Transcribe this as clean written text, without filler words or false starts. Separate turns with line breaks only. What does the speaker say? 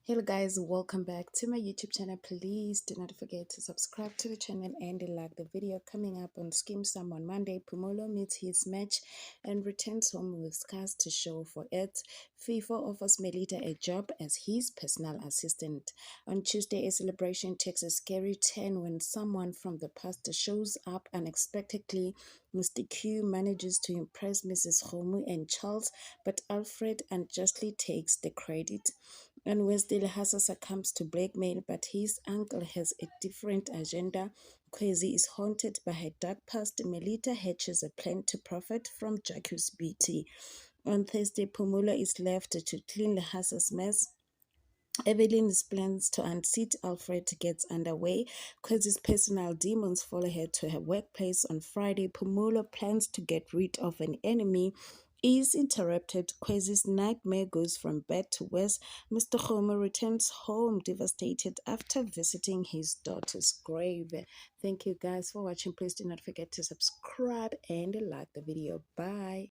Hello guys, welcome back to my YouTube channel. Please do not forget to subscribe to the channel and like the video. Coming up on Skim Sam on Monday, Phumulo meets his match and returns home with scars to show for it. FIFA offers Melita a job as his personal assistant. On Tuesday, a celebration takes a scary turn when someone from the past shows up unexpectedly. Mr. Q manages to impress Mrs. Homu and Charles, but Alfred unjustly takes the credit. And Wednesday, Lhasa succumbs to blackmail, but his uncle has a different agenda. Kwezi is haunted by her dark past. Melita hatches a plan to profit from Jacques BT. On Thursday, Phumulo is left to clean Lhasa's mess. Evelyn's plans to unseat Alfred gets underway. Kwezi's personal demons follow her to her workplace on Friday. Phumulo plans to get rid of an enemy is interrupted. Kwezi's nightmare goes from bad to worse. Mr. Homer returns home devastated after visiting his daughter's grave. Thank you guys for watching. Please do not forget to subscribe and like the video. Bye.